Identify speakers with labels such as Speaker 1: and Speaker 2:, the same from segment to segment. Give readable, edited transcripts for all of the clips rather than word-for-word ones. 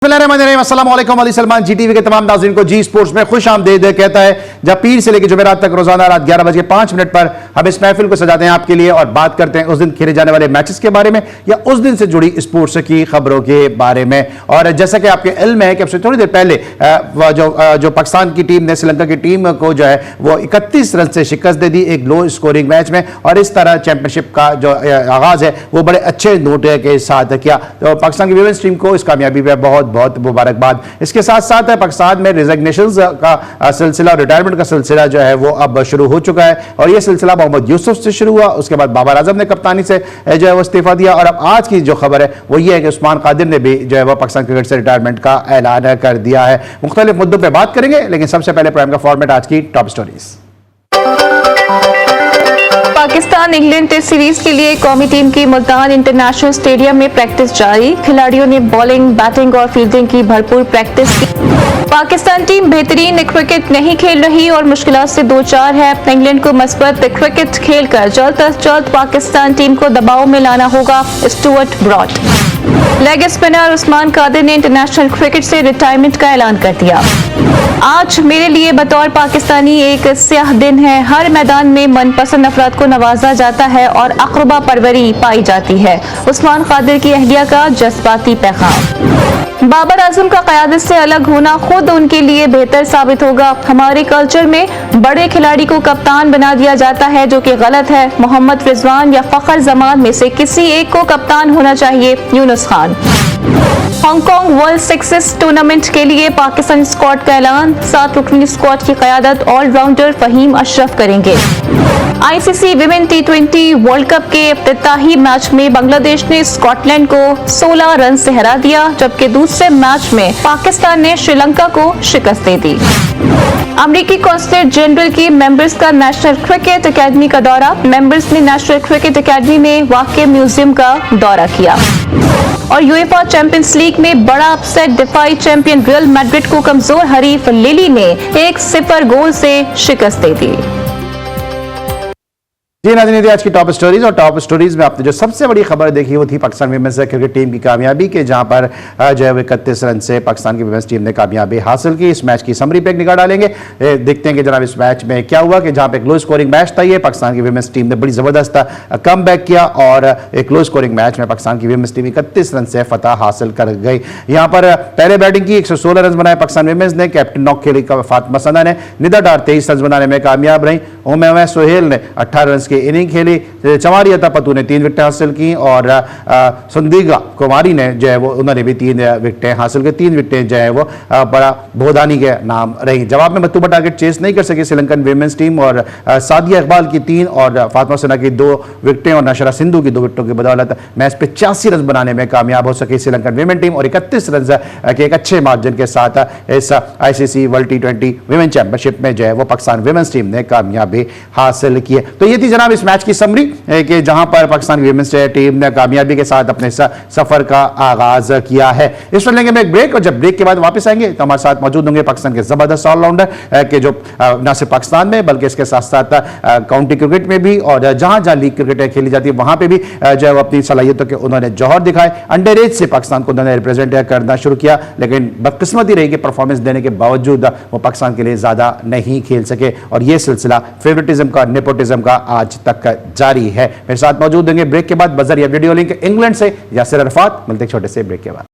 Speaker 1: अस्सलामुअलैकुम। अली सलमान जी टीवी के तमाम नाज़रीन को जी स्पोर्ट्स में खुश आमदीद कहता है, जब पीर से लेकर जुमेरात तक रोजाना रात 11:05 पर हम इस महफिल को सजाते हैं आपके लिए और बात करते हैं उस दिन खेले जाने वाले मैचेस के बारे में या उस दिन से जुड़ी स्पोर्ट्स की खबरों के बारे में। और जैसा कि आपके इल्म है कि अब से थोड़ी देर पहले जो पाकिस्तान की टीम ने श्रीलंका की टीम को जो है वो 31 रन से शिकस्त दे दी एक लो स्कोरिंग मैच में, और इस तरह चैंपियनशिप का जो आगाज है वो बड़े अच्छे नोट के साथ किया। तो पाकिस्तान की वीमेंस टीम को इस कामयाबी पर बहुत बहुत मुबारकबाद। इसके साथ साथ पाकिस्तान में रिजग्नेशंस का सिलसिला, रिटायरमेंट का सिलसिला जो है वो अब शुरू हो चुका है, और ये सिलसिला मोहम्मद यूसुफ से शुरू हुआ। उसके बाद बाबर आजम ने कप्तानी से जो है वो इस्तीफा दिया, और अब आज की जो खबर है वो ये है कि उस्मान कादिर ने भी जो है वो पाकिस्तान क्रिकेट से रिटायरमेंट का ऐलान कर दिया है। मुख्तलिफ मुद्दों पर बात करेंगे, लेकिन सबसे पहले प्राइम का फॉर्मेट आज की top stories.
Speaker 2: Pakistan England test series के लिए कौमी टीम की मुल्तान इंटरनेशनल स्टेडियम में प्रैक्टिस जारी। खिलाड़ियों ने बॉलिंग, बैटिंग और फील्डिंग की भरपूर प्रैक्टिस की। पाकिस्तान टीम बेहतरीन क्रिकेट नहीं खेल रही और मुश्किलात से दो चार है। इंग्लैंड को मस्बत क्रिकेट खेलकर जल्द अज जल्द पाकिस्तान टीम को दबाव में लाना होगा, Stuart Broad. Leg spinner Usman Qadir ने इंटरनेशनल क्रिकेट से रिटायरमेंट का ऐलान कर दिया। आज मेरे लिए बतौर पाकिस्तानी एक स्याह दिन है। हर मैदान में मनपसंद अफराद को नवाजा जाता है और अक़रबा परवरी पाई जाती है। उस्मान कादिर की अहलिया का जज्बाती पैगाम। बाबर आजम का क़यादत से अलग होना खुद उनके लिए बेहतर साबित होगा। हमारे कल्चर में बड़े खिलाड़ी को कप्तान बना दिया जाता है, जो कि गलत है। मोहम्मद रिजवान या फ़खर जमान में से किसी एक को कप्तान होना चाहिए, Yunus Khan. Hong Kong world success tournament के लिए पाकिस्तान स्क्वाड का ऐलान। 7 रुकनी स्क्वाड की क़यादत ऑलराउंडर फहीम अशरफ करेंगे। ICC women T20 world cup के इफ्तिताही मैच में बांग्लादेश ने स्कॉटलैंड को 16 रन से हरा दिया, जबकि दूसरे मैच में पाकिस्तान ने श्रीलंका को शिकस्त दे दी। अमेरिकी कौंसलर जनरल की मेंबर्स का नेशनल क्रिकेट अकेडमी का दौरा। मेंबर्स ने नेशनल क्रिकेट अकेडमी में वाक़ म्यूजियम का दौरा किया। और यूएफा चैंपियंस लीग में बड़ा अपसेट, दिफाई चैंपियन रियल मैड्रिड को कमजोर हरीफ लिली ने 1-0 गोल से शिकस्त दे दी।
Speaker 1: जी नाज़रीन, आज की टॉप स्टोरीज, और टॉप स्टोरीज में आपने जो सबसे बड़ी खबर देखी वो थी पाकिस्तान विमेंस क्रिकेट टीम की कामयाबी के, जहां पर जो है 31 रन से पाकिस्तान की विमेंस टीम ने कामयाबी हासिल की। इस मैच की समरी पे एक निगाह डालेंगे, देखते हैं कि जनाब इस मैच में क्या हुआ कि जहां पे एक लो स्कोरिंग मैच था। ये पाकिस्तान की विमेंस टीम ने बड़ी जबरदस्त कम बैक किया और एक लो स्कोरिंग मैच में पाकिस्तान की विमेंस टीम 31 रन से फतह हासिल कर गई। यहाँ पर पहले बैटिंग की 116 रन बनाए पाकिस्तान विमेंस ने। कैप्टन नॉक खेली फातिमा सना ने। निदा डार 23 रन बनाने में कामयाब रही। उमैमा सोहेल ने 18 रन की इनिंग खेली। चमारी अता पतू ने 3 विकेटें हासिल की, और संदिगा कुमारी ने जो है वो उन्होंने भी 3 विकेटें हासिल की। 3 विकेटें जो है वो बड़ा भोदानी के नाम रही। जवाब में मतूबा टारगेट चेस नहीं कर सकी श्रीलंकन विमेंस टीम, और सादिया इकबाल की 3 और फातिमा सना की 2 विकेटें और नशरा सिंधु की 2 विकेटों की बदौलत मैच पे 85 रन बनाने में कामयाब हो सकी श्रीलंकन विमेन टीम, और 31 रन के एक अच्छे मार्जिन के साथ इस ICC world T20 women championship में जो है वो पाकिस्तान विमेंस टीम ने कामयाबी हासिल की है। तो ये थी जनाब इस मैच की समरी कि जहां पर पाकिस्तान की विमेंस टीम ने कामयाबी के साथ अपने सफर का आगाज किया है। इस पर लेंगे मैं एक ब्रेक, और जब ब्रेक के बाद वापस आएंगे तो हमारे साथ मौजूद होंगे पाकिस्तान के जबरदस्त ऑलराउंडर के जो न सिर्फ पाकिस्तान में बल्कि इसके साथ साथ काउंटी क्रिकेट में भी और जहां जहां लीग क्रिकेट खेली जाती है वहां पर भी जो है अपनी सलाहियतों के उन्होंने जौहर दिखाए। अंडर एज से पाकिस्तान को उन्होंने रिप्रेजेंट करना शुरू किया, लेकिन बदकिस्मती रही कि परफॉर्मेंस देने के बावजूद वो पाकिस्तान के लिए ज्यादा नहीं खेल सके, और यह सिलसिला फेवरेटिज्म का, नेपोटिज्म का आज तक जारी है। मेरे साथ मौजूद होंगे ब्रेक के बाद बजर या वीडियो लिंक इंग्लैंड से यासिर अरफात। मिलते छोटे से ब्रेक के बाद।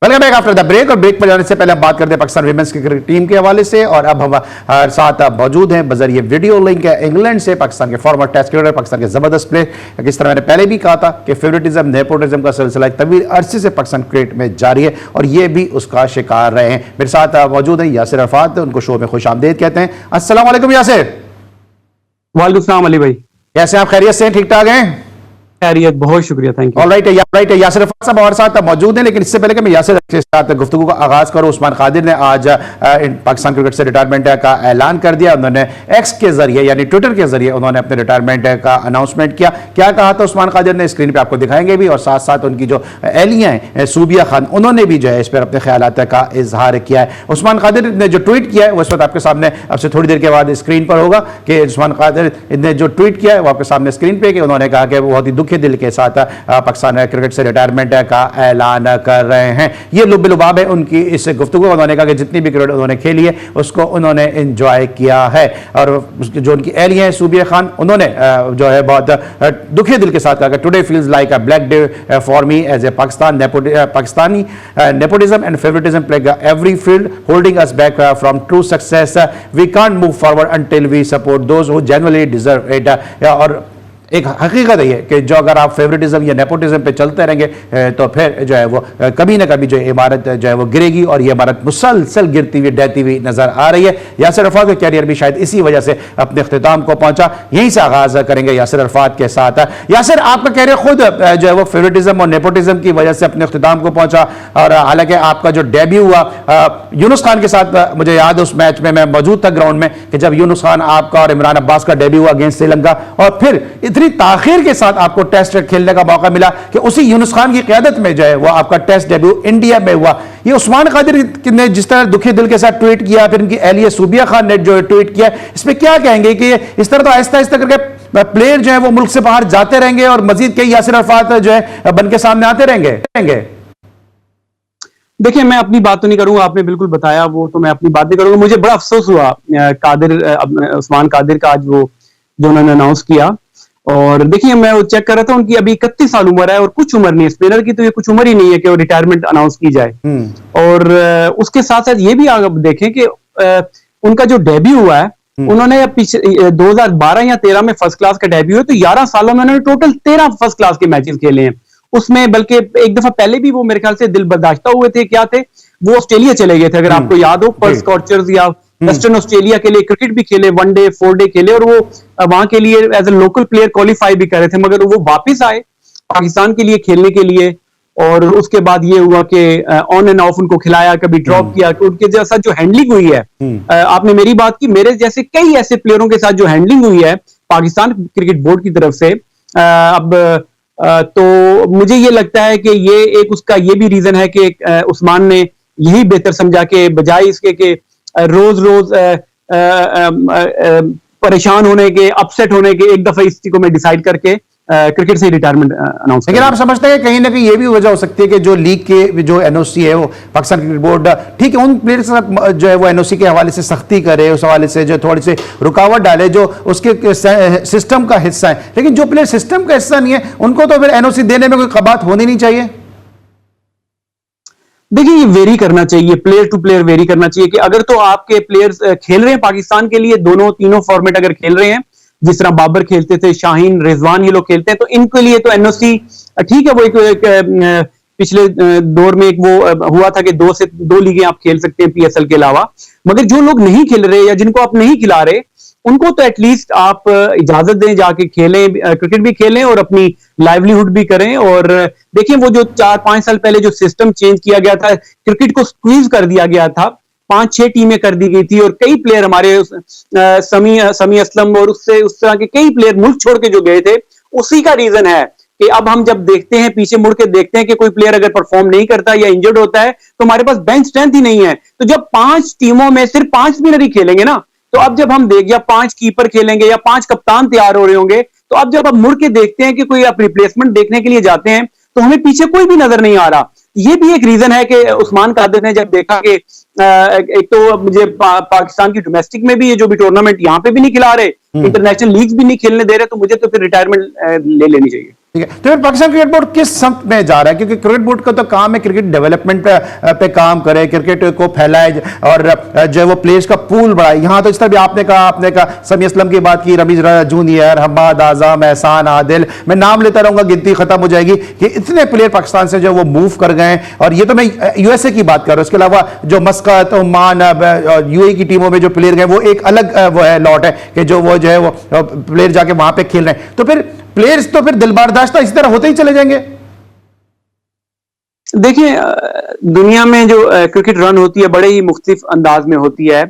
Speaker 1: Welcome back after the break. और ब्रेक पर जाने से पहले हम बात करते हैं पाकिस्तान विमेंस क्रिकेट टीम के हवाले से, और अब हम साथ मौजूद हैं बजरिए वीडियो लिंक है इंग्लैंड से पाकिस्तान के फॉर्मर टेस्ट क्रिकेटर, पाकिस्तान के जबरदस्त प्लेयर। किस तरह मैंने पहले भी कहा था कि फेवरेटिज्म, नेपोटिज्म का सिलसिला एक तवील अरसे से पाकिस्तान क्रिकेट में जारी है, और ये भी उसका शिकार रहे हैं। मेरे साथ मौजूद हैं यासिर अरफात, उनको शो में खुश आमदीद कहते हैं। अस्सलाम वालेकुम यासिर।
Speaker 3: वालेकुम सलाम अली भाई,
Speaker 1: कैसे आप? खैरियत से? ठीक ठाक हैं?
Speaker 3: खैरियत, बहुत शुक्रिया, thank you.
Speaker 1: Right Yasir Arfat साहब हमारे साथ मौजूद हैं, लेकिन इससे पहले कि मैं यासिर के साथ गुफ्तगू का आगाज करूं, उस्मान कादिर ने आज पाकिस्तान क्रिकेट से रिटायरमेंट का ऐलान कर दिया। उन्होंने एक्स के जरिए यानी ट्विटर के जरिए उन्होंने अपने रिटायरमेंट का अनाउंसमेंट किया। क्या कहा था उस्मान कादिर ने, स्क्रीन पे आपको दिखाएंगे भी, और साथ साथ उनकी जो एहलियां हैं सूबिया खान, उन्होंने भी जो है इस पर अपने ख्यालात का इजहार किया है। उस्मान कादिर ने जो ट्वीट किया है वो इस वक्त आपके सामने अब से थोड़ी देर के बाद स्क्रीन पर होगा कि उस्मान कादिर ने जो ट्वीट किया है वो आपके सामने स्क्रीन पे, कि उन्होंने कहा कि बहुत ही दुखी दिल के साथ पाकिस्तान क्रिकेट से रिटायरमेंट का ऐलान कर रहे हैं। ये लुबे-लुबाब है उनकी इस गुफ्तगू। उन्होंने कहा कि जितनी भी क्रिकेट उन्होंने खेली है उसको उन्होंने एंजॉय किया है, और जो उनकी एहलियां हैं सूबिया खान, उन्होंने जो है बहुत दुखी दिल के साथ कहा कि today feels like a black day for me as a Pakistani nepotism and favouritism plague every field holding us back from true success, we can't move forward until we support those who genuinely deserve it. और एक हकीकत है कि जो अगर आप favouritism या nepotism पे चलते रहेंगे तो फिर जो है वो कभी ना कभी जो इमारत जो है वो गिरेगी, और ये इमारत मुसलसल गिरती हुई डहती हुई नजर आ रही है। यासिर अरफात का कैरियर भी शायद इसी वजह से अपने अख्तिताम को पहुंचा। यहीं से आगाज करेंगे यासिर अरफात के साथ। यासिर, आपका कैरियर खुद जो है वो फेवरेटिज्म और नेपोटिज्म की वजह से अपने अख्तिताम को पहुंचा, और हालांकि आपका जो डेब्यू हुआ यूनुस खान के साथ, मुझे याद है उस मैच में मैं मौजूद था ग्राउंड में, कि जब यूनुस खान आपका और इमरान अब्बास का डेब्यू हुआ अगेंस्ट श्रीलंका, और फिर इतनी ताखिर के साथ आपको टेस्ट खेलने का मौका मिला कि उसी यूनुस खान की क़यादत में जो है वो आपका टेस्ट डेब्यू इंडिया में हुआ। ये उस्मान कादिर ने जिस तरह दुखी दिल के साथ ट्वीट किया, फिर उनकी एहलिया सूबिया खान ने जो ट्वीट किया, इसमें क्या कहेंगे कि इस तरह तो आहिस्ता आहिस्ता करके प्लेयर जो है वो मुल्क से बाहर जाते रहेंगे और मजीद कई यासिर अरफात जो है बन के सामने आते रहेंगे?
Speaker 3: देखिए, मैं अपनी बात तो नहीं करूंगा, आपने बिल्कुल बताया वो, तो मैं अपनी बात नहीं करूंगा। मुझे बड़ा अफसोस हुआ उस्मान कादिर का आज वो जो उन्होंने अनाउंस किया। और देखिए, मैं वो चेक कर रहा था, उनकी अभी 31 साल उम्र है, और कुछ उम्र नहीं है स्पिनर की, तो ये कुछ उम्र ही नहीं है कि वो रिटायरमेंट अनाउंस की जाए। और उसके साथ साथ ये भी आगे देखें कि उनका जो डेब्यू हुआ है, उन्होंने पीछे 2012 या 13 में फर्स्ट क्लास का डेब्यू है, तो 11 सालों में उन्होंने टोटल 13 फर्स्ट क्लास के मैचेस खेले हैं। उसमें बल्कि एक दफा पहले भी वो मेरे ख्याल से दिल बर्दाश्ता हुए थे, क्या थे वो, ऑस्ट्रेलिया चले गए थे, अगर आपको याद हो, पर्ल स्कॉर्चर्स या वेस्टर्न ऑस्ट्रेलिया के लिए क्रिकेट भी खेले, 1 डे 4 डे खेले, और वो वहां के लिए as a local player qualify भी कर रहे थे, मगर वो वापस आए पाकिस्तान के लिए खेलने के लिए। और उसके बाद ये हुआ कि ऑन एंड ऑफ उनको खिलाया, कभी ड्रॉप किया, उनके जैसा जो हैंडलिंग हुई है, आपने मेरी बात की, मेरे जैसे कई ऐसे प्लेयरों के साथ जो हैंडलिंग हुई है पाकिस्तान क्रिकेट बोर्ड की तरफ से, तो मुझे ये लगता है कि ये एक उसका ये भी रीजन है कि उस्मान ने यही बेहतर समझा कि बजाय इसके कि रोज रोज परेशान होने के, अपसेट होने के, एक दफा इस चीज को मैं डिसाइड करके क्रिकेट से रिटायरमेंट अनाउंस।
Speaker 1: लेकिन आप समझते हैं कहीं ना कहीं ये भी वजह हो सकती है कि जो लीग के जो एनओसी है वो पाकिस्तान क्रिकेट बोर्ड, ठीक है, उन प्लेयर्स जो है वो एनओसी के हवाले से सख्ती करे, उस हवाले से जो थोड़ी सी रुकावट डाले जो उसके सिस्टम का हिस्सा है, लेकिन जो प्लेयर सिस्टम का हिस्सा नहीं है उनको तो फिर एनओसी देने में कोई कबात होनी नहीं चाहिए?
Speaker 3: देखिए, ये वेरी करना चाहिए, प्लेयर टू प्लेयर वेरी करना चाहिए, कि अगर तो आपके प्लेयर्स खेल रहे हैं पाकिस्तान के लिए, दोनों तीनों फॉर्मेट अगर खेल रहे हैं, जिस तरह बाबर खेलते थे, शाहीन, रिजवान, ये लोग खेलते हैं, तो इनके लिए तो एनओसी ठीक है। वो एक पिछले दौर में एक वो हुआ था कि 2 लीगें आप खेल सकते हैं पीएसएल के अलावा, मगर जो लोग नहीं खेल रहे या जिनको आप नहीं खिला रहे, उनको तो एटलीस्ट आप इजाजत दें, जाके खेलें, क्रिकेट भी खेलें और अपनी लाइवलीहुड भी करें। और देखिए, वो जो 4-5 साल पहले जो सिस्टम चेंज किया गया था, क्रिकेट को स्क्वीज कर दिया गया था, 5-6 टीमें कर दी गई थी, और कई प्लेयर हमारे समी असलम और उस तरह के कई प्लेयर मुल्क छोड़ के जो गए थे, उसी का रीजन है कि अब हम जब देखते हैं, पीछे मुड़ के देखते हैं कि कोई प्लेयर अगर परफॉर्म नहीं करता या इंजर्ड होता है, तो हमारे पास बेंच स्ट्रेंथ ही नहीं है। तो जब 5 टीमों में सिर्फ 5 स्पिनर ही खेलेंगे ना, तो अब जब हम या 5 कीपर खेलेंगे या 5 कप्तान तैयार हो रहे होंगे, तो अब जब हम मुड़ के देखते हैं कि कोई आप रिप्लेसमेंट देखने के लिए जाते हैं, तो हमें पीछे कोई भी नजर नहीं आ रहा। ये भी एक रीजन है कि उस्मान कादिर ने जब देखा कि एक तो मुझे पाकिस्तान की डोमेस्टिक में भी ये जो भी टूर्नामेंट यहाँ पे भी नहीं खिला रहे, इंटरनेशनल लीग्स भी नहीं खेलने दे रहे, तो मुझे तो फिर रिटायरमेंट ले लेनी चाहिए।
Speaker 1: ठीक है, तो फिर पाकिस्तान क्रिकेट बोर्ड किस समत में जा रहा है? क्योंकि क्रिकेट बोर्ड का तो काम है क्रिकेट डेवलपमेंट पे काम करे, क्रिकेट को फैलाए और जो है वो प्लेयर्स का पूल बढ़ाए। यहाँ तो इस तरह भी आपने कहा समी असलम की बात की, रमीज जूनियर, हम्माद आजम, एहसान आदिल, मैं नाम लेता रहूंगा, गिनती खत्म हो जाएगी कि इतने प्लेयर पाकिस्तान से जो वो मूव कर गए। और ये तो मैं यूएसए की बात कर रहा हूँ, इसके अलावा जो मस्कत, ओमान, यूएई की टीमों में जो प्लेयर गए वो एक अलग वो है लॉट है कि जो है वो प्लेयर जाके वहां पे खेल रहे हैं। तो फिर प्लेयर्स तो फिर दिलबरदाश्त इसी तरह होते ही चले जाएंगे।
Speaker 3: देखिए, दुनिया में जो क्रिकेट रन होती है बड़े ही मुख्तलिफ अंदाज में होती है।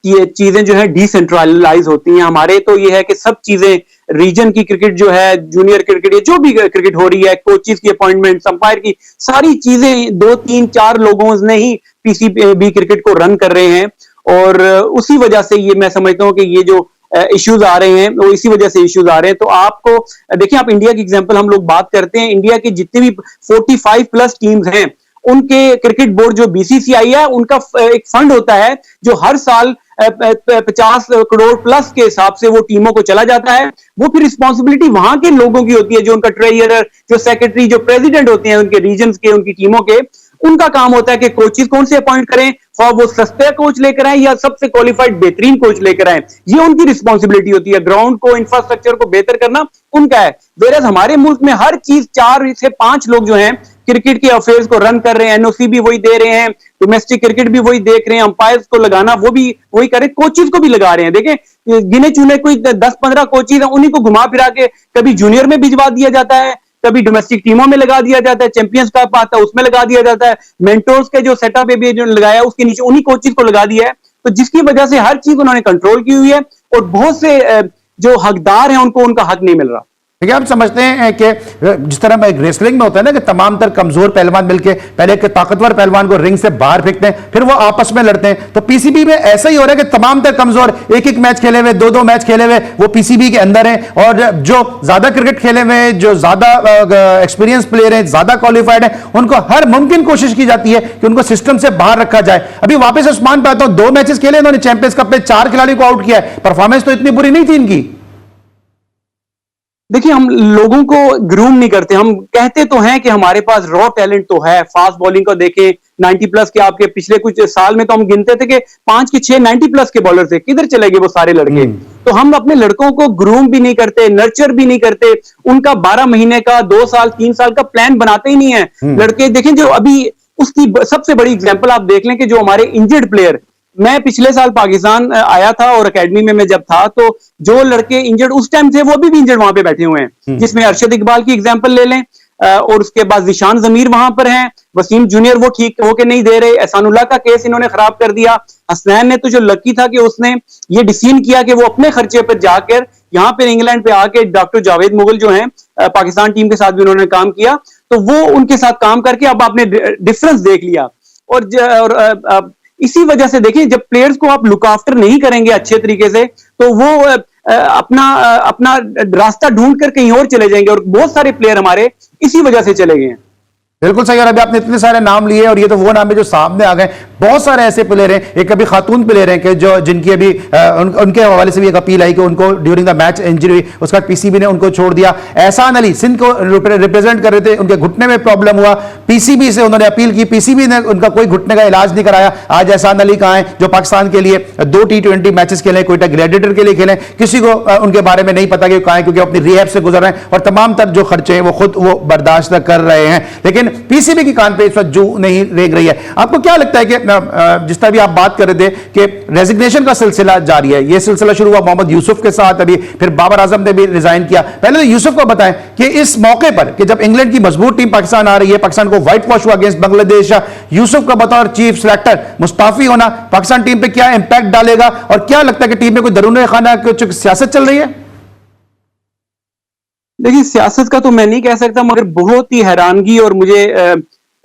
Speaker 3: ये चीजें जो है डिसेंट्रलाइज होती हैं। हमारे तो ये है कि सब चीजें रीजन की क्रिकेट जो है, जूनियर क्रिकेट, ये जो भी क्रिकेट हो रही है, कोचेस की अपॉइंटमेंट, अंपायर की, सारी चीजें 2-3-4 लोगों ने ही पीसीबी क्रिकेट को रन कर रहे हैं। और उसी वजह से ये मैं समझता हूं कि ये जो इश्यूज आ रहे हैं वो इसी वजह से इश्यूज आ रहे हैं। तो आपको देखिए, आप इंडिया की एग्जांपल हम लोग बात करते हैं, इंडिया की जितनी भी 45 प्लस टीम्स हैं, उनके क्रिकेट बोर्ड जो बीसीसीआई है, उनका एक फंड होता है जो हर साल 50 करोड़ प्लस के हिसाब से वो टीमों को चला जाता है। वो फिर रिस्पॉन्सिबिलिटी वहां के लोगों की होती है, जो उनका ट्रेजरर, जो सेक्रेटरी, जो प्रेसिडेंट होते हैं उनके रीजन के, उनकी टीमों के। उनका काम होता है कि कोचेस कौन से अपॉइंट करें, और वो सस्ते कोच लेकर आए या सबसे क्वालिफाइड बेहतरीन कोच लेकर आए। ये उनकी रिस्पॉन्सिबिलिटी होती है। ग्राउंड को, इंफ्रास्ट्रक्चर को बेहतर करना उनका है। वेरएज़ हमारे मुल्क में हर चीज 4 से 5 लोग जो हैं क्रिकेट के अफेयर्स को रन कर रहे हैं, एनओसी भी वही दे रहे हैं, डोमेस्टिक क्रिकेट भी वही देख रहे हैं, अंपायर्स को लगाना वो भी वही कर रहे हैं, कोचेस को भी लगा रहे हैं। देखें, गिने चुने कोई 10-15 कोचेस हैं, उन्हीं को घुमा फिरा के कभी जूनियर में भिजवा दिया जाता है, कभी डोमेस्टिक टीमों में लगा दिया जाता है, चैंपियंस कप आता है उसमें लगा दिया जाता है, मेंटोर्स के जो सेटअप है जो लगाया उसके नीचे उन्हीं कोचेस को लगा दिया है। तो जिसकी वजह से हर चीज उन्होंने कंट्रोल की हुई है और बहुत से जो हकदार हैं उनको उनका हक नहीं मिल रहा।
Speaker 1: देखिए, हम समझते हैं कि जिस तरह रेसलिंग में होता है ना कि तमाम तर कमजोर पहलवान मिलकर पहले एक ताकतवर पहलवान को रिंग से बाहर फेंकते हैं, फिर वो आपस में लड़ते हैं। तो पीसीबी में ऐसा ही हो रहा है कि तमाम तर कमजोर एक मैच खेले हुए, 2 मैच खेले हुए वो पीसीबी के अंदर हैं, और जो ज्यादा क्रिकेट खेले हुए, जो ज्यादा एक्सपीरियंस प्लेयर हैं, ज्यादा क्वालिफाइड है, उनको हर मुमकिन कोशिश की जाती है कि उनको सिस्टम से बाहर रखा जाए। अभी वापस उस्मान पे आता हूं, 2 मैचेस खेले इन्होंने चैंपियंस कप में, 4 खिलाड़ी को आउट किया है। परफॉर्मेंस तो इतनी बुरी नहीं थी इनकी।
Speaker 3: देखिए, हम लोगों को ग्रूम नहीं करते। हम कहते तो हैं कि हमारे पास रॉ टैलेंट तो है। फास्ट बॉलिंग को देखें, 90 प्लस के आपके पिछले कुछ साल में तो हम गिनते थे कि 5 के 6 90 प्लस के बॉलर थे। किधर चले गए वो सारे लड़के? तो हम अपने लड़कों को ग्रूम भी नहीं करते, नर्चर भी नहीं करते, उनका 12 महीने का, 2 साल 3 साल का प्लान बनाते ही नहीं है। लड़के देखें, जो अभी उसकी सबसे बड़ी एग्जाम्पल आप देख लें कि जो हमारे इंजर्ड प्लेयर, मैं पिछले साल पाकिस्तान आया था और एकेडमी में मैं जब था, तो जो लड़के इंजर्ड उस टाइम थे वो भी इंजर्ड वहां पे बैठे हुए हैं, जिसमें अरशद इकबाल की एग्जांपल ले लें, और उसके बाद जिशान जमीर वहां पर हैं, वसीम जूनियर वो ठीक होके नहीं दे रहे, एहसानुल्लाह का केस इन्होंने खराब कर दिया। हसनैन ने तो जो लकी था कि उसने ये डिसीजन किया कि वो अपने खर्चे पर जाकर यहाँ पे इंग्लैंड पे आके डॉक्टर जावेद मुगल जो हैं, पाकिस्तान टीम के साथ भी उन्होंने काम किया, तो वो उनके साथ काम करके अब आपने डिफरेंस देख लिया। और इसी वजह से देखिए, जब प्लेयर्स को आप लुक आफ्टर नहीं करेंगे अच्छे तरीके से, तो वो अपना रास्ता ढूंढ कर कहीं और चले जाएंगे, और बहुत सारे प्लेयर हमारे इसी वजह से चले गए हैं।
Speaker 1: बिल्कुल सही। और अभी आपने इतने सारे नाम लिए, और ये तो वो नाम है जो सामने आ गए। बहुत सारे ऐसे प्लेयर हैं, एक अभी खातून प्लेयर हैं कि जो जिनकी अभी उनके हवाले से भी एक अपील आई कि उनको ड्यूरिंग द मैच इंजरी हुई, उसके बाद पीसीबी ने उनको छोड़ दिया। एहसान अली सिंध को रिप्रेजेंट कर रहे थे, उनके घुटने में प्रॉब्लम हुआ, पीसीबी से उन्होंने अपील की, पीसीबी ने उनका कोई घुटने का इलाज नहीं कराया। आज एहसान अली कहाँ हैं, जो पाकिस्तान के लिए 2 T20 मैचेस खेले, कोयटा ग्लैडिएटर के लिए खेले, किसी को उनके बारे में नहीं पता कि कहाँ है, क्योंकि अपनी रिहैब से गुजर रहे हैं और तमाम तर जो खर्चे हैं वो खुद वो बर्दाश्त कर रहे हैं। लेकिन पीसीबी की कान पे इस वक्त जू नहीं रेंग रही है। आपको क्या लगता है कि जिस तरह भी आप बात कर रहे थे कि रेजिग्नेशन का सिलसिला जारी है, यह सिलसिला शुरू हुआ मोहम्मद यूसुफ के साथ, अभी फिर बाबर आजम ने भी रिजाइन किया। पहले तो यूसुफ को बताएं कि इस मौके पर कि जब इंग्लैंड की मजबूत टीम पाकिस्तान आ रही है, पाकिस्तान को व्हाइट वॉश हुआ अगेंस्ट बांग्लादेश, यूसुफ का बतौर चीफ सिलेक्टर मुस्ताफी होना पाकिस्तान टीम पे क्या इंपैक्ट डालेगा, और क्या लगता है कि टीम में कोई दरूने खाना कुछ सियासत चल रही है?
Speaker 3: देखिए, सियासत का तो मैं नहीं कह सकता, मगर बहुत ही हैरानगी, और मुझे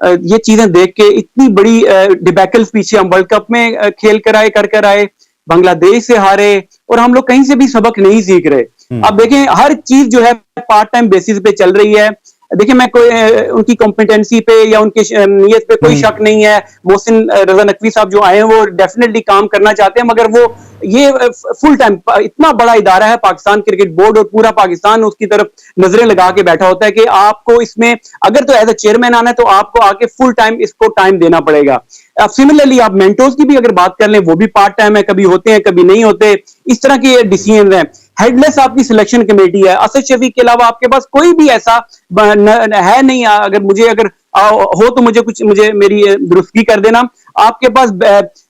Speaker 3: ये चीजें देख के इतनी बड़ी डिबैकल पीछे, हम वर्ल्ड कप में खेल कर आए, कर आए, बांग्लादेश से हारे, और हम लोग कहीं से भी सबक नहीं सीख रहे। अब देखें, हर चीज जो है पार्ट टाइम बेसिस पे चल रही है। देखिए, मैं कोई उनकी कॉम्पिटेंसी पे या उनकी नीयत पे कोई शक नहीं है। मोहसिन रजा नकवी साहब जो आए हैं वो डेफिनेटली काम करना चाहते हैं, मगर वो ये फुल टाइम, इतना बड़ा इदारा है पाकिस्तान क्रिकेट बोर्ड, और पूरा पाकिस्तान उसकी तरफ नजरें लगा के बैठा होता है कि आपको इसमें अगर तो एज ए चेयरमैन आना है तो आपको आके फुल टाइम इसको टाइम देना पड़ेगा। अब सिमिलरली आप मेंटोर्स की भी अगर बात कर लें, वो भी पार्ट टाइम है, कभी होते हैं कभी नहीं होते, इस तरह के डिसीजन है। हेडलेस आपकी सिलेक्शन कमेटी है, असद शफीक के अलावा आपके पास कोई भी ऐसा है नहीं। अगर हो तो मुझे मेरी दुरुस्ती कर देना। आपके पास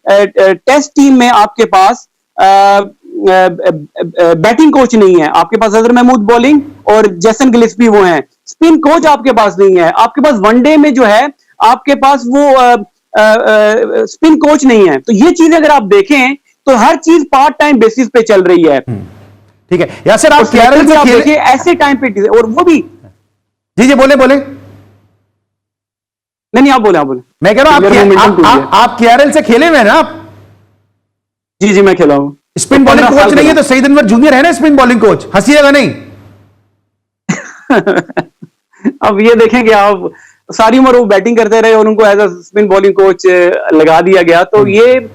Speaker 3: टेस्ट टीम में आपके पास बैटिंग कोच नहीं है, आपके पास अजहर महमूद बॉलिंग और जैसन गिलिस्पी वो हैं, स्पिन कोच आपके पास नहीं है, आपके पास वनडे में जो है आपके पास वो स्पिन कोच नहीं है। तो ये चीजें अगर आप देखें तो हर चीज पार्ट टाइम बेसिस पे चल रही है।
Speaker 1: ठीक है यासिर, आप केरल से
Speaker 3: देखिए ऐसे टाइम पे, और वो भी
Speaker 1: जी बोले बोले।
Speaker 3: नहीं आप बोले
Speaker 1: मैं कह रहा हूं आप केरल से खेले हुए हैं ना आप?
Speaker 3: जी मैं खेला हूं।
Speaker 1: स्पिन बॉलिंग कोच नहीं है तो सईद अनवर जूनियर है ना स्पिन बॉलिंग कोच, हंसीएगा नहीं।
Speaker 3: अब ये देखेंगे आप, सारी उम्र वो बैटिंग करते रहे और उनको as a spin bowling coach लगा दिया गया। तो ये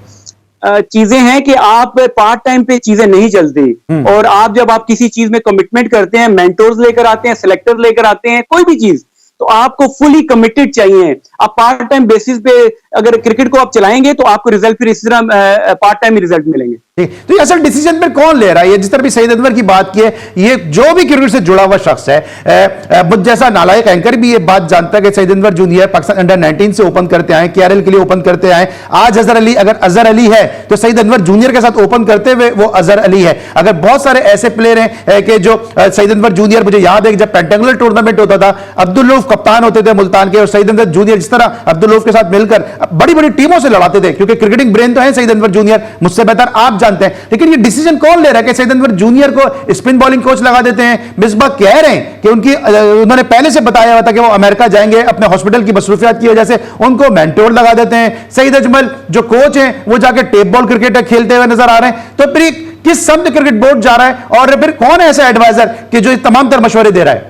Speaker 3: चीजें हैं कि आप पार्ट टाइम पे चीजें नहीं चलती, और आप जब आप किसी चीज में कमिटमेंट करते हैं, मेंटोर्स लेकर आते हैं, सिलेक्टर्स लेकर आते हैं, कोई भी चीज, तो आपको फुली कमिटेड चाहिए। आप पार्ट टाइम बेसिस पे अगर क्रिकेट को आप चलाएंगे तो आपको रिजल्ट फिर इस तरह पार्ट टाइम रिजल्ट मिलेंगे।
Speaker 1: तो ये असल डिसीजन पर कौन ले रहा है? ये जिस तरह भी सईद अनवर की बात की है, ये जो भी क्रिकेट से जुड़ा हुआ शख्स है, मुझ जैसा नालायक एंकर भी ये बात जानता है कि सईद अनवर जूनियर पाकिस्तान अंडर 19 से ओपन करते आए, केरल के लिए ओपन करते आए। आज अजहर अली, अगर अजहर अली है तो सईद अनवर जूनियर के साथ ओपन करते हुए वो अजहर अली है। अगर बहुत सारे ऐसे प्लेयर हैं कि जो सईद अनवर जूनियर, मुझे याद है जब पेंटेंगुलर टूर्नामेंट होता था, अब्दुल रऊफ कप्तान होते थे मुल्तान के, और सईद अनवर जूनियर जिस तरह अब्दुल रऊफ के साथ मिलकर बड़ी बड़ी टीमों से लड़ाते थे, क्योंकि क्रिकेटिंग ब्रेन तो है सईद अनवर जूनियर, मुझसे बेहतर आप जानते हैं। लेकिन ये डिसीजन कौन ले रहा है कि सईद अनवर जूनियर को स्पिन बॉलिंग कोच लगा देते हैं? मिसबा कह रहे हैं कि उन्होंने पहले से बताया हुआ था कि वो अमेरिका जाएंगे, अपने हॉस्पिटल की मसरूफियात की वजह से उनको मेंटोर लगा देते हैं। सईद अजमल जो कोच हैं वो जाके टेप बॉल क्रिकेट खेलते हुए नजर आ रहे हैं। तो फिर किस समझ क्रिकेट बोर्ड जा रहा है, और फिर कौन है ऐसा एडवाइजर कि जो तमाम तरह मशवरे दे रहा है?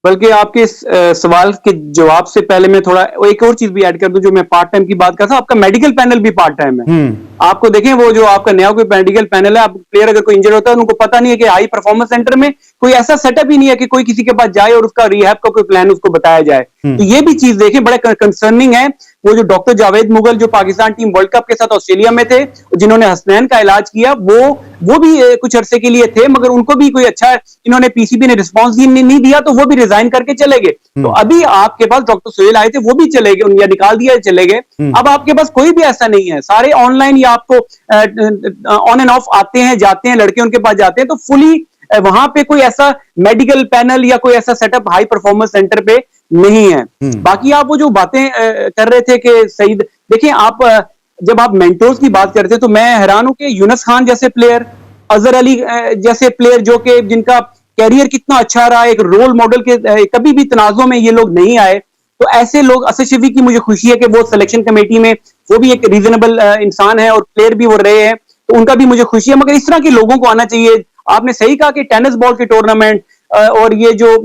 Speaker 3: बल्कि आपके इस सवाल के जवाब से पहले मैं थोड़ा एक और चीज भी ऐड कर दूं, जो मैं पार्ट टाइम की बात कर रहा था, आपका मेडिकल पैनल भी पार्ट टाइम है। आपको देखें वो जो आपका नया कोई मेडिकल पैनल है, आप प्लेयर अगर कोई इंजर्ड होता है उनको पता नहीं है कि हाई परफॉर्मेंस सेंटर में कोई ऐसा सेटअप ही नहीं है कि कोई किसी के पास जाए और उसका रिहैब का कोई प्लान उसको बताया जाए। तो ये भी चीज देखें, बड़े कंसर्निंग है। वो जो डॉक्टर जावेद मुगल जो पाकिस्तान टीम वर्ल्ड कप के साथ ऑस्ट्रेलिया में थे, जिन्होंने हसनैन का इलाज किया, वो भी कुछ अरसे के लिए थे, मगर उनको भी कोई अच्छा इन्होंने पीसीबी ने रिस्पॉन्स नहीं दिया, तो वो भी रिजाइन करके चले गए। तो अभी आपके पास डॉक्टर सोहेल आए थे, वो भी चले गए, या निकाल दिया चले गए। अब आपके पास कोई भी ऐसा नहीं है, सारे ऑनलाइन या आपको ऑन एंड ऑफ आते हैं जाते हैं, लड़के उनके पास जाते हैं। तो फुली वहां पे कोई ऐसा मेडिकल पैनल या कोई ऐसा सेटअप हाई परफॉर्मेंस सेंटर पे नहीं है। बाकी आप वो जो बातें कर रहे थे कि सईद, देखिए आप जब आप मेंटोर्स की बात करते हैं तो मैं हैरान हूं कि यूनुस खान जैसे प्लेयर, अजहर अली जैसे प्लेयर, जो कि जिनका कैरियर कितना अच्छा रहा, एक रोल मॉडल के कभी भी तनाजों में ये लोग नहीं आए। तो ऐसे लोग, असद शफी की मुझे खुशी है कि वो सिलेक्शन कमेटी में, वो भी एक रीजनेबल इंसान है और प्लेयर भी वो रहे हैं, तो उनका भी मुझे खुशी है। मगर इस तरह के लोगों को आना चाहिए। आपने सही कहा कि टेनिस बॉल के टूर्नामेंट और ये जो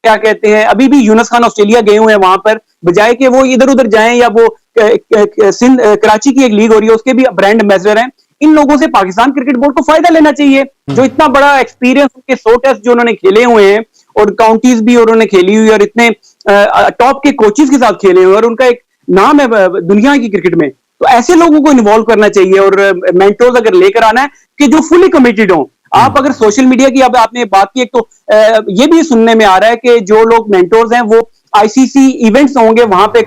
Speaker 3: क्या कहते हैं, अभी भी यूनुस खान ऑस्ट्रेलिया गए हुए हैं, वहां पर बजाय कि वो इधर उधर जाएं, या वो सिंध कराची की एक लीग हो रही है उसके भी ब्रांड एम्बेसडर हैं। इन लोगों से पाकिस्तान क्रिकेट बोर्ड को फायदा लेना चाहिए, जो इतना बड़ा एक्सपीरियंस, उनके 100 टेस्ट जो उन्होंने खेले हुए हैं और काउंटीज भी उन्होंने खेली हुई, और इतने टॉप के कोचेस के साथ खेले हुए, और उनका एक नाम है दुनिया की क्रिकेट में। तो ऐसे लोगों को इन्वॉल्व करना चाहिए, और मेंटोर्स अगर लेकर आना है कि जो फुली कमिटेड हो। आप अगर सोशल मीडिया की, अब आपने बात की, एक तो ये भी सुनने में आ रहा है कि जो लोग मेंटोर्स हैं वो आईसीसी इवेंट्स होंगे, वहां पे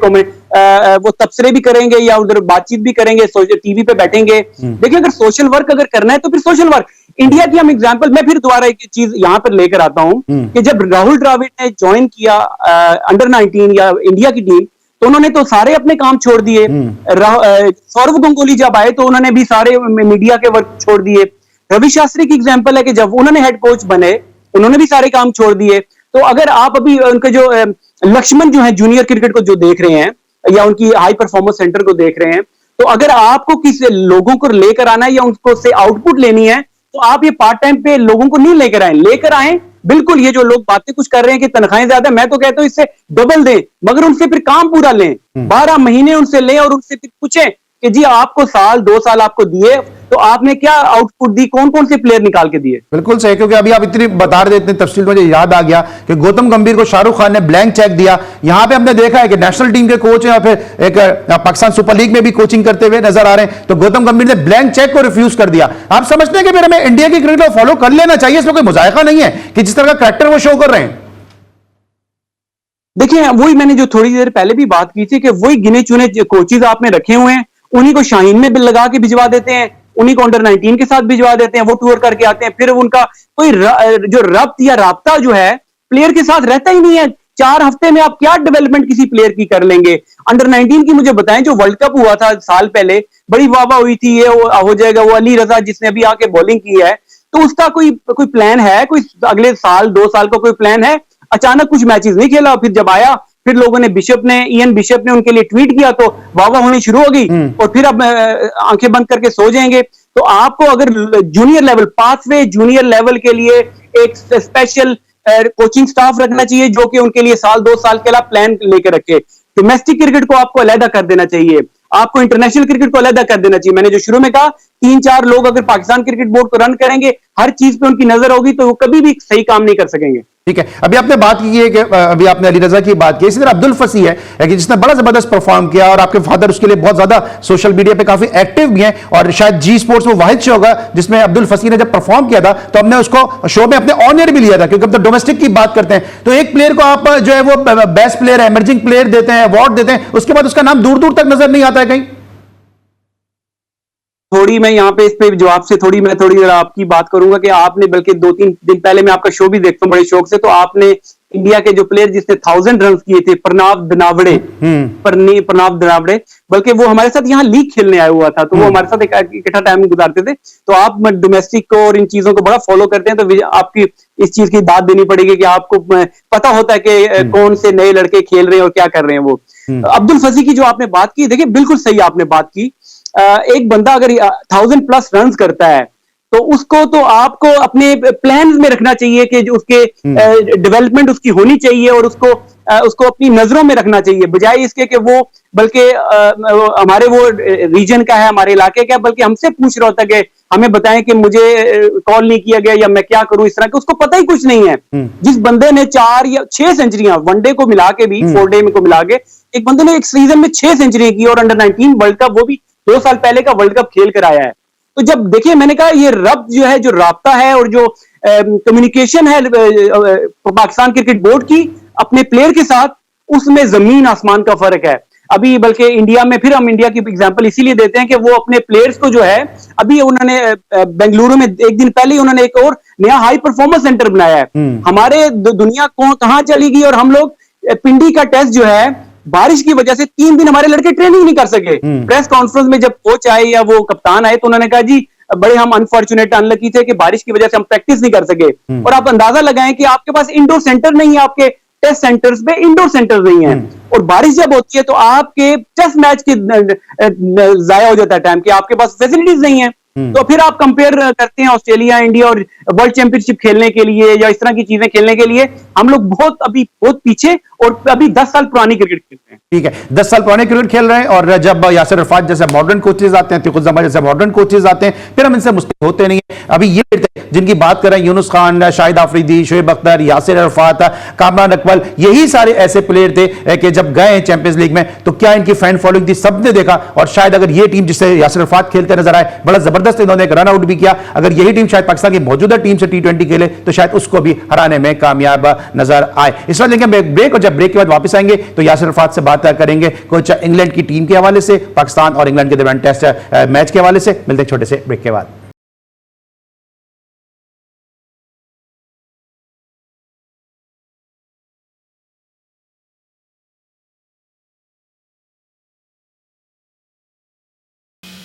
Speaker 3: वो तबसरे भी करेंगे या उधर बातचीत भी करेंगे, टीवी पे बैठेंगे। देखिए अगर सोशल वर्क अगर करना है तो फिर सोशल वर्क, इंडिया की हम एग्जांपल, मैं फिर दोबारा एक चीज यहां पर लेकर आता हूं कि जब राहुल द्रविड़ ने ज्वाइन किया अंडर 19 या इंडिया की टीम, तो उन्होंने तो सारे अपने काम छोड़ दिए। सौरव गंगोली जब आए तो उन्होंने भी सारे मीडिया के वर्क छोड़ दिए। रवि शास्त्री की एग्जांपल है कि जब उन्होंने हेड कोच बने, उन्होंने भी सारे काम छोड़ दिए। तो अगर आप अभी उनके जो लक्ष्मण जो है जूनियर क्रिकेट को जो देख रहे हैं, या उनकी हाई परफॉर्मेंस सेंटर को देख रहे हैं, तो अगर आपको किसी लोगों को लेकर आना है या उनको से आउटपुट लेनी है, तो आप ये पार्ट टाइम पे लोगों को नहीं लेकर आए, लेकर आए बिल्कुल। ये जो लोग बातें कुछ कर रहे हैं कि तनख्वाहें ज्यादा, मैं तो कहता हूं इससे डबल दें, मगर उनसे फिर काम पूरा लें, 12 महीने उनसे लें और उनसे फिर पूछें कि जी आपको साल 2 साल आपको दिए, तो आपने क्या आउटपुट दी, कौन कौन से प्लेयर निकाल के दिए।
Speaker 1: बिल्कुल सही, क्योंकि अभी आप इतनी बता रहे थे, इतनी तफसील मुझे याद आ गया कि गौतम गंभीर को शाहरुख खान ने ब्लैंक चेक दिया। यहां पे हमने देखा है कि नेशनल टीम के कोच हैं और फिर एक पाकिस्तान सुपर लीग में भी कोचिंग करते हुए नजर आ रहे हैं, तो गौतम गंभीर ने ब्लैंक चेक को रिफ्यूज कर दिया। आप समझते हैं कि फिर हमें इंडिया की क्रिकेट को फॉलो कर लेना चाहिए, इसमें कोई मुजायका नहीं है कि जिस तरह का कैरेक्टर वो शो कर रहे हैं?
Speaker 3: देखिए वही मैंने जो थोड़ी देर पहले भी बात की थी कि वही गिने चुने कोचेज आपने रखे हुए हैं, उन्हीं को शाहीन में बिल लगा के भिजवा देते हैं, उन्हीं को अंडर 19 के साथ भिजवा देते हैं, वो टूर करके आते हैं, फिर उनका कोई जो रब्त या राब्ता जो है प्लेयर के साथ रहता ही नहीं है। 4 हफ्ते में आप क्या डेवलपमेंट किसी प्लेयर की कर लेंगे? अंडर 19 की मुझे बताएं, जो वर्ल्ड कप हुआ था साल पहले, बड़ी वाहवाह हुई थी, ये हो जाएगा, वो अली रजा जिसने अभी आके बॉलिंग की है, तो उसका कोई प्लान है? कोई अगले साल 2 साल का कोई प्लान है? अचानक कुछ मैचेस नहीं खेला, फिर जब आया, फिर लोगों ने इयन बिशप ने उनके लिए ट्वीट किया तो वाहवाह होनी शुरू हो गई, और फिर अब आंखें बंद करके सो जाएंगे। तो आपको अगर junior level, pathway junior level के लिए एक स्पेशल कोचिंग स्टाफ रखना चाहिए, जो कि उनके लिए साल 2 साल के लिए प्लान लेकर रखे। डोमेस्टिक क्रिकेट को आपको अलहदा कर देना चाहिए, आपको इंटरनेशनल क्रिकेट को अलहदा कर देना चाहिए। मैंने जो शुरू में कहा, 3-4 लोग अगर पाकिस्तान क्रिकेट बोर्ड को रन करेंगे, हर चीज पे उनकी नजर होगी, तो वो कभी भी सही काम नहीं कर सकेंगे।
Speaker 1: ठीक है, अभी आपने बात की है कि अभी आपने अली रजा की बात की, इसी तरह अब्दुल फसी है कि जिसने बड़ा जबरदस्त परफॉर्म किया, और आपके फादर उसके लिए बहुत ज्यादा सोशल मीडिया पे काफी एक्टिव भी हैं, और शायद जी स्पोर्ट्स में वाहिद शो होगा जिसमें अब्दुल फसी ने जब परफॉर्म किया था तो हमने उसको शो में अपने ऑन एयर भी लिया था, क्योंकि हम तो डोमेस्टिक की बात करते हैं। तो एक प्लेयर को आप जो है वो बेस्ट प्लेयर, एमर्जिंग प्लेयर देते हैं, अवार्ड देते हैं, उसके बाद उसका नाम दूर दूर तक नजर नहीं आता है कहीं।
Speaker 3: थोड़ी मैं यहाँ पे इस पे जवाब से मैं थोड़ी आपकी बात करूंगा कि आपने, बल्कि 2-3 दिन पहले मैं आपका शो भी देखता हूँ बड़े शौक से, तो आपने इंडिया के जो प्लेयर जिसने 1000 रन किए थे, प्रणाव दनावड़े, बल्कि वो हमारे साथ यहाँ लीग खेलने आया हुआ था, तो वो हमारे साथ इकट्ठा टाइम गुजारते थे। तो आप डोमेस्टिक को और इन चीजों को बड़ा फॉलो करते हैं, तो आपकी इस चीज की दाद देनी पड़ेगी कि आपको पता होता है कि कौन से नए लड़के खेल रहे हैं और क्या कर रहे हैं वो। अब्दुल फसी की जो आपने बात की, देखिए बिल्कुल सही आपने बात की। एक बंदा अगर 1000+ रन करता है, तो उसको तो आपको अपने प्लान में रखना चाहिए कि जो उसके डेवलपमेंट उसकी होनी चाहिए, और उसको अपनी नजरों में रखना चाहिए, बजाय इसके कि वो बल्कि हमारे वो रीजन का है, हमारे इलाके का, बल्कि हमसे पूछ रहा होता है कि हमें बताएं कि मुझे कॉल नहीं किया गया या मैं क्या करूं, इस तरह के उसको पता ही कुछ नहीं है। जिस बंदे ने 4 या 6 सेंचुरियां वनडे को मिला के भी, 4 डे में को मिला के, एक बंदे ने एक सीजन में 6 सेंचुरी की, और अंडर 19 वर्ल्ड कप, वो भी 2 साल पहले का वर्ल्ड कप खेल कर आया है। तो जब देखिए, मैंने कहा ये रब्त जो है, जो राब्ता है और जो कम्युनिकेशन है पाकिस्तान क्रिकेट बोर्ड की अपने प्लेयर के साथ, उसमें जमीन आसमान का फर्क है। अभी बल्कि इंडिया में, फिर हम इंडिया की एग्जांपल इसीलिए देते हैं कि वो अपने प्लेयर्स को जो है, अभी उन्होंने बेंगलुरु में एक दिन पहले ही उन्होंने एक और नया हाई परफॉर्मेंस सेंटर बनाया है। हमारे दुनिया कहां चली गई, और हम लोग पिंडी का टेस्ट जो है, बारिश की वजह से 3 दिन हमारे लड़के ट्रेनिंग नहीं कर सके। प्रेस कॉन्फ्रेंस में जब कोच आए या वो कप्तान आए, तो उन्होंने कहा जी बड़े हम अनफॉर्चुनेट, अनलकी थे कि बारिश की वजह से हम प्रैक्टिस नहीं कर सके। और आप अंदाजा लगाएं कि आपके पास इंडोर सेंटर नहीं है, आपके टेस्ट सेंटर्स पे इंडोर सेंटर नहीं है, और बारिश जब होती है तो आपके टेस्ट मैच के जाया हो जाता है टाइम, कि आपके पास फैसिलिटीज नहीं है। तो फिर आप कंपेयर करते हैं ऑस्ट्रेलिया, इंडिया, और वर्ल्ड चैंपियनशिप खेलने के लिए या इस तरह की चीजें खेलने के लिए हम लोग बहुत पीछे, और अभी 10 साल पुरानी क्रिकेट खेलते हैं।
Speaker 1: ठीक है, 10 साल पुराने क्रिकेट खेल रहे हैं, और जब यासिर अरफात जैसे मॉडर्न कोचेज आते हैं, तिकुल जमा जैसे मॉडर्न कोचेज आते हैं, फिर हम इनसे मुस्तकिल होते नहीं है। अभी ये जिनकी बात कर रहे हैं, यूनुस खान, शाहिद आफरीदी, शोएब अख्तर, यासिर अरफात, कामरान अकमल, यही सारे ऐसे प्लेयर थे कि जब गए चैंपियंस लीग में तो क्या इनकी फैन फॉलोइंग थी, सबने देखा। और शायद अगर ये टीम जिससे यासिर अरफात खेलते नजर आए, बड़ा जबरदस्त इन्होंने एक रन आउट भी किया, अगर यही टीम शायद पाकिस्तान की मौजूदा टीम से T20 खेले तो शायद उसको भी हराने में कामयाब नजर आए। इस वक्त लेंगे ब्रेक, और जब ब्रेक के बाद वापस आएंगे तो यासिर अरफात से बात करेंगे कोच इंग्लैंड की टीम के हवाले से, पाकिस्तान और इंग्लैंड के दरमियान टेस्ट मैच के हवाले से। मिलते हैं छोटे से ब्रेक के बाद।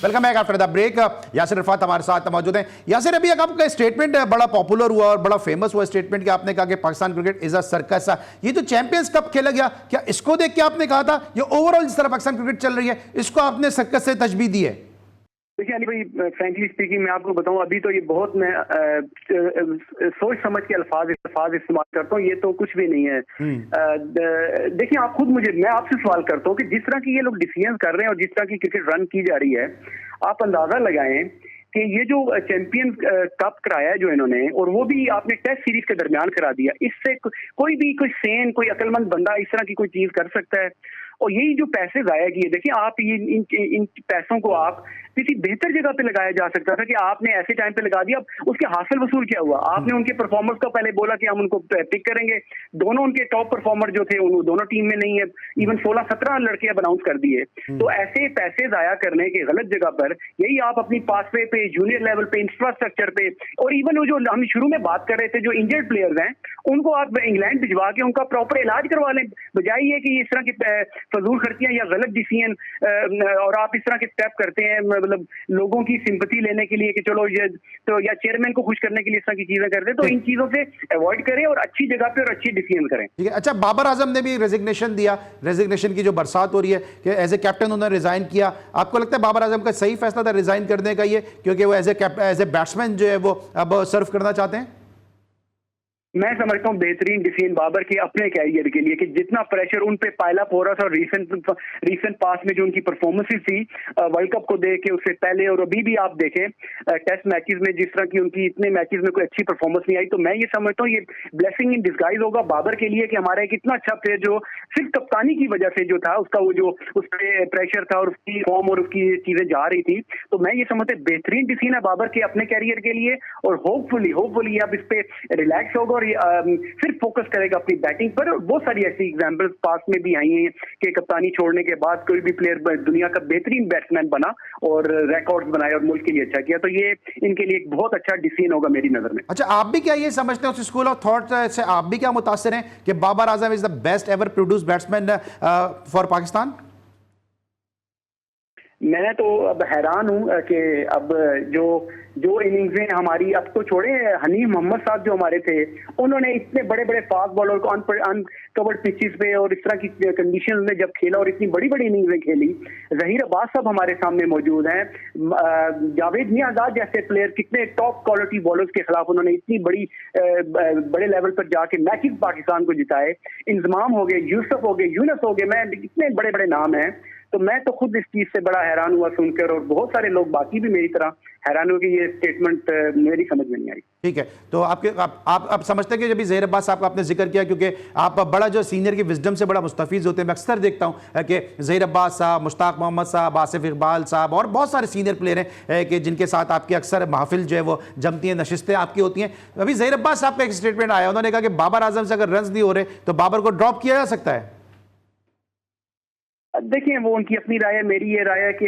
Speaker 1: Welcome back after the break. Yasir Arafat हमारे साथ मौजूद हैं। यासिर, अभी आपका स्टेटमेंट बड़ा पॉपुलर हुआ और बड़ा फेमस हुआ स्टेटमेंट कि आपने कहा कि Pakistan cricket is a circus. ये जो चैंपियंस कप खेला गया, क्या इसको देख के आपने कहा था, ये ओवरऑल जिस तरह पाकिस्तान क्रिकेट चल रही है, इसको आपने सर्कस से तशबीह दी है?
Speaker 4: देखिए अली भाई, फ्रैंकली स्पीकिंग मैं आपको बताऊं, अभी तो ये बहुत मैं सोच समझ के अल्फाज इस्तेमाल करता हूं, ये तो कुछ भी नहीं है। देखिए आप खुद मैं आपसे सवाल करता हूं कि जिस तरह की ये लोग डिसीजन कर रहे हैं और जिस तरह की क्रिकेट रन की जा रही है, आप अंदाजा लगाएं कि ये जो चैंपियन कप कराया है जो इन्होंने, और वो भी आपने टेस्ट सीरीज के दरमियान करा दिया, इससे कोई सेन, कोई अक्लमंद बंदा इस तरह की कोई चीज कर सकता है? और यही जो पैसे जाया किए, देखिए आप इन पैसों को आप किसी बेहतर जगह पे लगाया जा सकता था कि आपने ऐसे टाइम पे लगा दिया। उसके हासिल वसूल क्या हुआ? आपने उनके परफॉर्मर्स को पहले बोला कि हम उनको पिक करेंगे, दोनों उनके टॉप परफॉर्मर जो थे उन दोनों टीम में नहीं है, इवन 16-17 लड़के अब अनाउंस कर दिए। तो ऐसे पैसे जाया करने के गलत जगह पर यही आप अपनी पासवे पे पे, जूनियर लेवल पे, इंफ्रास्ट्रक्चर पे, और इवन वो जो हम शुरू में बात कर रहे थे जो इंजर्ड प्लेयर्स हैं उनको आप इंग्लैंड भिजवा के उनका प्रॉपर इलाज करवा लें, बजाय ये कि इस तरह की फजूल खर्चियां या गलत डिसीजन और आप इस तरह के स्टेप करते हैं, मतलब लोगों की सिंपैथी लेने के लिए कि चलो ये तो, या चेयरमैन को खुश करने के लिए इस तरह की चीजें करते हैं, तो इन चीजों से अवॉइड करें और अच्छी जगह पे और अच्छी डिसीजन करें।
Speaker 1: ठीक है। अच्छा, बाबर आजम ने भी रेजिग्नेशन दिया, रेजिग्नेशन की जो बरसात हो रही है कि एज ए कैप्टन उन्होंने रिजाइन किया, आपको लगता है बाबर आजम का सही फैसला था रिजाइन करने का ये, क्योंकि वो एज ए बैट्समैन जो है वो अब सर्व करना चाहते हैं?
Speaker 4: मैं समझता हूँ बेहतरीन डिसीजन बाबर के अपने कैरियर के लिए कि जितना प्रेशर उन पे पाइल अप हो रहा था और रीसेंट पास में जो उनकी परफॉर्मेंसेस थी वर्ल्ड कप को देख के, उससे पहले और अभी भी आप देखें टेस्ट मैचेस में जिस तरह की उनकी इतने मैचेस में कोई अच्छी परफॉर्मेंस नहीं आई, तो मैं ये समझता हूँ ये ब्लेसिंग इन डिस्गाइज होगा बाबर के लिए कि हमारा एक इतना अच्छा प्लेयर जो सिर्फ कप्तानी की वजह से जो था उसका वो जो उस पर प्रेशर था और उसकी फॉर्म और उसकी चीजें जा रही थी, तो मैं ये समझता हूँ बेहतरीन डिसीजन है बाबर के अपने कैरियर के लिए, और होपफुली अब इस पे रिलैक्स होगा और सिर्फ फोकस करेगा अपनी बैटिंग पर। बहुत सारी ऐसी एग्जांपल्स पास में भी आई हैं कि कप्तानी छोड़ने के बाद कोई भी प्लेयर दुनिया का बेहतरीन बैट्समैन बना और रिकॉर्ड्स बनाए और मुल्क के लिए अच्छा किया, तो ये इनके लिए एक बहुत अच्छा डिसीजन होगा मेरी नजर में।
Speaker 1: अच्छा, आप भी क्या ये समझते हैं, उस स्कूल ऑफ थॉट से आप भी क्या मुतासिर हैं कि Babar Azam is the best ever produce batsman for Pakistan?
Speaker 4: मैं तो अब हैरान हूं कि अब जो इनिंग्सें हमारी, अब तो छोड़े हनीफ मोहम्मद साहब जो हमारे थे, उन्होंने इतने बड़े बड़े फास्ट बॉलर को अनकवर्ड पिचेस पे और इस तरह की कंडीशंस में जब खेला और इतनी बड़ी बड़ी इनिंग्सें खेली। जहीर अब्बास साहब हमारे सामने मौजूद हैं, जावेद मियां आजाद जैसे प्लेयर कितने टॉप क्वालिटी बॉलर्स के खिलाफ उन्होंने इतनी बड़े लेवल पर जाके मैचेस पाकिस्तान को जिताए। इंजमाम हो गए, यूसुफ हो गए, यूनस हो गए, मैं इतने बड़े बड़े नाम हैं, तो मैं तो खुद इस चीज से बड़ा हैरान हुआ सुनकर, और बहुत सारे लोग बाकी भी मेरी तरह हैरान हुए कि ये स्टेटमेंट मेरी समझ में नहीं आई। ठीक है,
Speaker 1: तो आप समझते हैं कि जब भी ज़हीर अब्बास साहब का आपने जिक्र किया, क्योंकि आप बड़ा जो सीनियर की विजडम से बड़ा मुस्तफीज़ होते हैं, मैं अक्सर देखता हूं कि ज़हीर अब्बास साहब, मुश्ताक मोहम्मद साहब, आसिफ इकबाल साहब और बहुत सारे सीनियर प्लेयर हैं कि जिनके साथ आपकी अक्सर महफिल जो है वो जमती हैं, नशिस्तें आपकी होती हैं। अभी ज़हीर अब्बास साहब का एक स्टेटमेंट आया, उन्होंने कहा कि बाबर आजम से अगर रन नहीं हो रहे तो बाबर को ड्रॉप किया जा सकता है।
Speaker 4: देखिए, वो उनकी अपनी राय है, मेरी ये राय है कि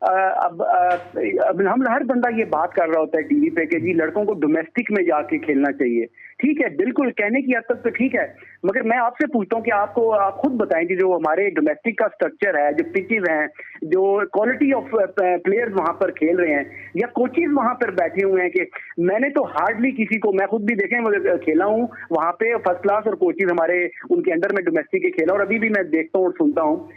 Speaker 4: अब हम हर बंदा ये बात कर रहा होता है टीवी पे कि जी लड़कों को डोमेस्टिक में जाके खेलना चाहिए। ठीक है, बिल्कुल कहने की हद तक तो ठीक है, मगर मैं आपसे पूछता हूँ कि आप खुद बताएं कि जो हमारे डोमेस्टिक का स्ट्रक्चर है, जो पिचेस हैं, जो क्वालिटी ऑफ प्लेयर्स वहां पर खेल रहे हैं या कोचेज वहां पर बैठे हुए हैं, कि मैंने तो हार्डली किसी को, मैं खुद भी देखें खेला हूँ वहां पे फर्स्ट क्लास, और कोचेज हमारे उनके अंडर में डोमेस्टिक के खेला, और अभी भी मैं देखता हूँ और सुनता हूँ,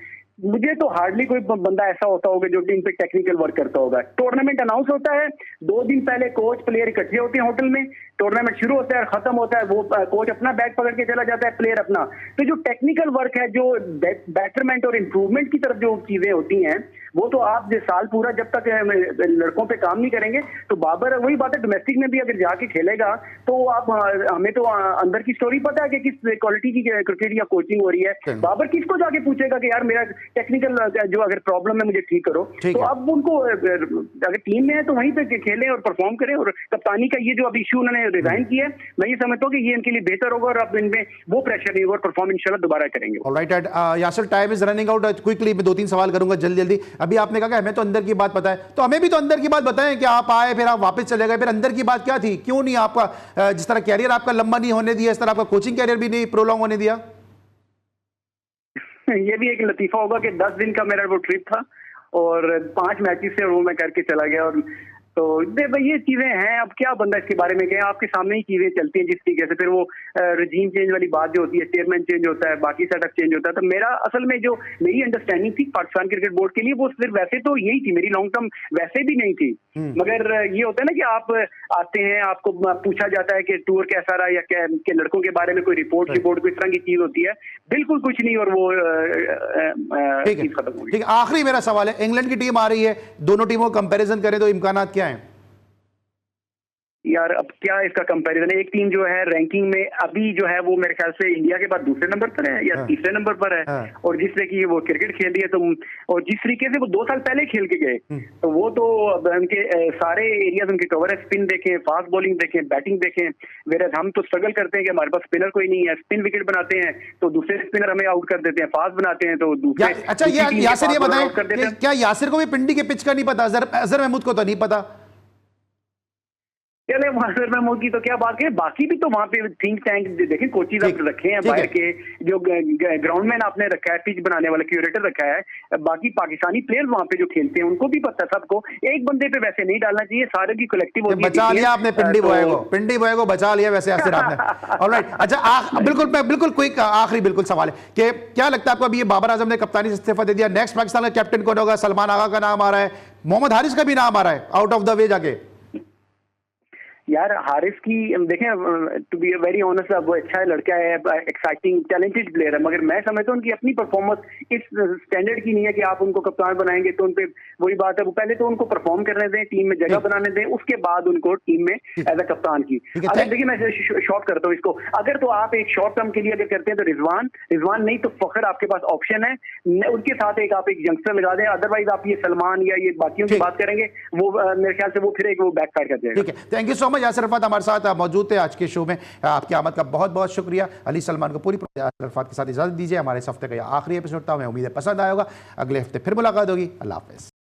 Speaker 4: मुझे तो हार्डली कोई बंदा ऐसा होता होगा जो टीम पे टेक्निकल वर्क करता होगा। टूर्नामेंट अनाउंस होता है, 2 दिन पहले कोच प्लेयर इकट्ठे होते हैं होटल में, टूर्नामेंट शुरू होता है और खत्म होता है, वो कोच अपना बैग पकड़ के चला जाता है, प्लेयर अपना। तो जो टेक्निकल वर्क है, जो बेटरमेंट और इंप्रूवमेंट की तरफ जो चीजें होती हैं, वो तो आप साल पूरा जब तक लड़कों पे काम नहीं करेंगे, तो बाबर वही बात है, डोमेस्टिक में भी अगर जाके खेलेगा तो आप हमें तो अंदर की स्टोरी पता है कि किस क्वालिटी की क्रिकेट या कोचिंग हो रही है। बाबर किसको जाके पूछेगा कि यार मेरा टेक्निकल जो अगर प्रॉब्लम है मुझे ठीक करो, तो अब उनको अगर टीम में है तो वहीं पे खेलें और परफॉर्म करें। और कप्तानी का ये जो अभी इशू उन्होंने रिजाइन किया है, मैं ये समझता हूँ कि ये इनके लिए बेहतर होगा और अब इनमें वो प्रेशर नहीं होगा और परफॉर्म इंशाल्लाह दोबारा करेंगे।
Speaker 1: Alright, Yasir, time is running out, quickly मैं 2-3 सवाल करूंगा जल्दी। अभी आपने कहा कि हमें तो अंदर की बात पता है, तो हमें भी तो अंदर की बात बताएं कि आप आए फिर आप वापस चले गए, फिर अंदर की बात क्या थी, क्यों नहीं आपका जिस तरह कैरियर आपका लंबा नहीं होने दिया, इस तरह आपका कोचिंग कैरियर भी नहीं प्रोलॉन्ग होने दिया?
Speaker 4: ये भी एक लतीफा होगा कि 10 दिन का मेरा वो ट्रिप था और 5 मैचेस से वो मैं करके चला गया, और तो ये चीजें हैं। अब क्या बंदा इसके बारे में कहे, आपके सामने ही चीजें चलती हैं जिस तरीके से। फिर वो रजीम चेंज वाली बात जो होती है, चेयरमैन चेंज होता है, बाकी सेटअप चेंज होता है, तो मेरा असल में जो मेरी अंडरस्टैंडिंग थी पाकिस्तान क्रिकेट बोर्ड के लिए, वो सिर्फ वैसे तो यही थी, मेरी लॉन्ग टर्म वैसे भी नहीं थी। मगर ये होता है ना कि आप आते हैं, आपको पूछा जाता है कि टूर कैसा रहा या के लड़कों के बारे में कोई रिपोर्ट कोई इस तरह की चीज होती है, बिल्कुल कुछ नहीं, और वो चीज खत्म हो गई।
Speaker 1: ठीक है, आखिरी मेरा सवाल है, इंग्लैंड की टीम आ रही है, दोनों टीमों का कंपैरिजन करें तो इम्कानात क्या है?
Speaker 4: यार अब क्या इसका कंपैरिजन है, एक टीम जो है रैंकिंग में अभी जो है वो मेरे ख्याल से इंडिया के बाद दूसरे नंबर पर है या तीसरे नंबर पर है, और जिस तरह की वो क्रिकेट खेल रही है, तो और जिस तरीके से वो 2 साल पहले खेल के गए, तो वो तो उनके सारे एरियाज उनके कवर है, स्पिन देखें, फास्ट बॉलिंग देखें, बैटिंग देखें, वेयर हम तो स्ट्रगल करते हैं कि हमारे पास स्पिनर कोई नहीं है, स्पिन विकेट बनाते हैं तो दूसरे स्पिनर हमें आउट कर देते हैं, फास्ट बनाते हैं तो दूसरे।
Speaker 1: अच्छा, यासिर ये बताएं, क्या यासिर को भी पिंडी के पिच का नहीं पता? अजहर महमूद को तो नहीं पता?
Speaker 4: चले मास्टर महमूद की तो क्या बात है, बाकी भी तो वहाँ पे थिंक टैंक देखें, कोचेज आप रखे हैं बाहर के, जो ग्राउंडमैन आपने रखा है, पिच बनाने वाला क्यूरेटर रखा है, बाकी पाकिस्तानी प्लेयर्स वहाँ पे जो खेलते हैं उनको भी पता है सबको, एक बंदे पे वैसे नहीं डालना चाहिए, सारे की कलेक्टिव होती है।
Speaker 1: बचा लिया आपने पिंडी बॉय को बचा लिया वैसे यासिर आपने। ऑलराइट, अच्छा बिल्कुल क्विक आखिरी बिल्कुल सवाल है कि क्या लगता है आपको, अभी ये बाबर आजम ने कप्तानी से इस्तीफा दे दिया, नेक्स्ट पाकिस्तान का कैप्टन कौन होगा? सलमान आगा का नाम आ रहा है, मोहम्मद हारिस का भी नाम आ रहा है आउट ऑफ द वे जाके।
Speaker 4: यार हारिस की देखें, टू बी वेरी ऑनेस्ट, वो अच्छा लड़का है, एक्साइटिंग टैलेंटेड प्लेयर है, मगर मैं समझता हूँ उनकी अपनी परफॉर्मेंस इस स्टैंडर्ड की नहीं है कि आप उनको कप्तान बनाएंगे तो उनपे वही बात है, वो पहले तो उनको परफॉर्म करने दें, टीम में जगह बनाने दें, उसके बाद उनको टीम में एज अ कप्तान की। अगर देखिए मैं शॉर्ट करता हूँ इसको, अगर तो आप एक शॉर्ट टर्म के लिए अगर करते हैं तो रिजवान नहीं तो फखर आपके पास ऑप्शन है, उनके साथ एक आप एक यंगस्टर लगा दें, अदरवाइज आप ये सलमान या ये बाकियों की बात करेंगे, वो मेरे ख्याल से वो फिर एक वो बैक फायर कर जाएगा।
Speaker 1: ठीक है, thank you so much. Yasir Arafat हमारे साथ मौजूद थे आज के शो में, आपकी आमद का बहुत बहुत शुक्रिया। अली सलमान को पूरी यासिर अरफात के साथ इजाजत दीजिए। हमारे इस हफ्ते का यह आखिरी एपिसोड था, मैं उम्मीद है पसंद आया होगा। अगले हफ्ते फिर मुलाकात होगी। अल्लाह हाफिज़।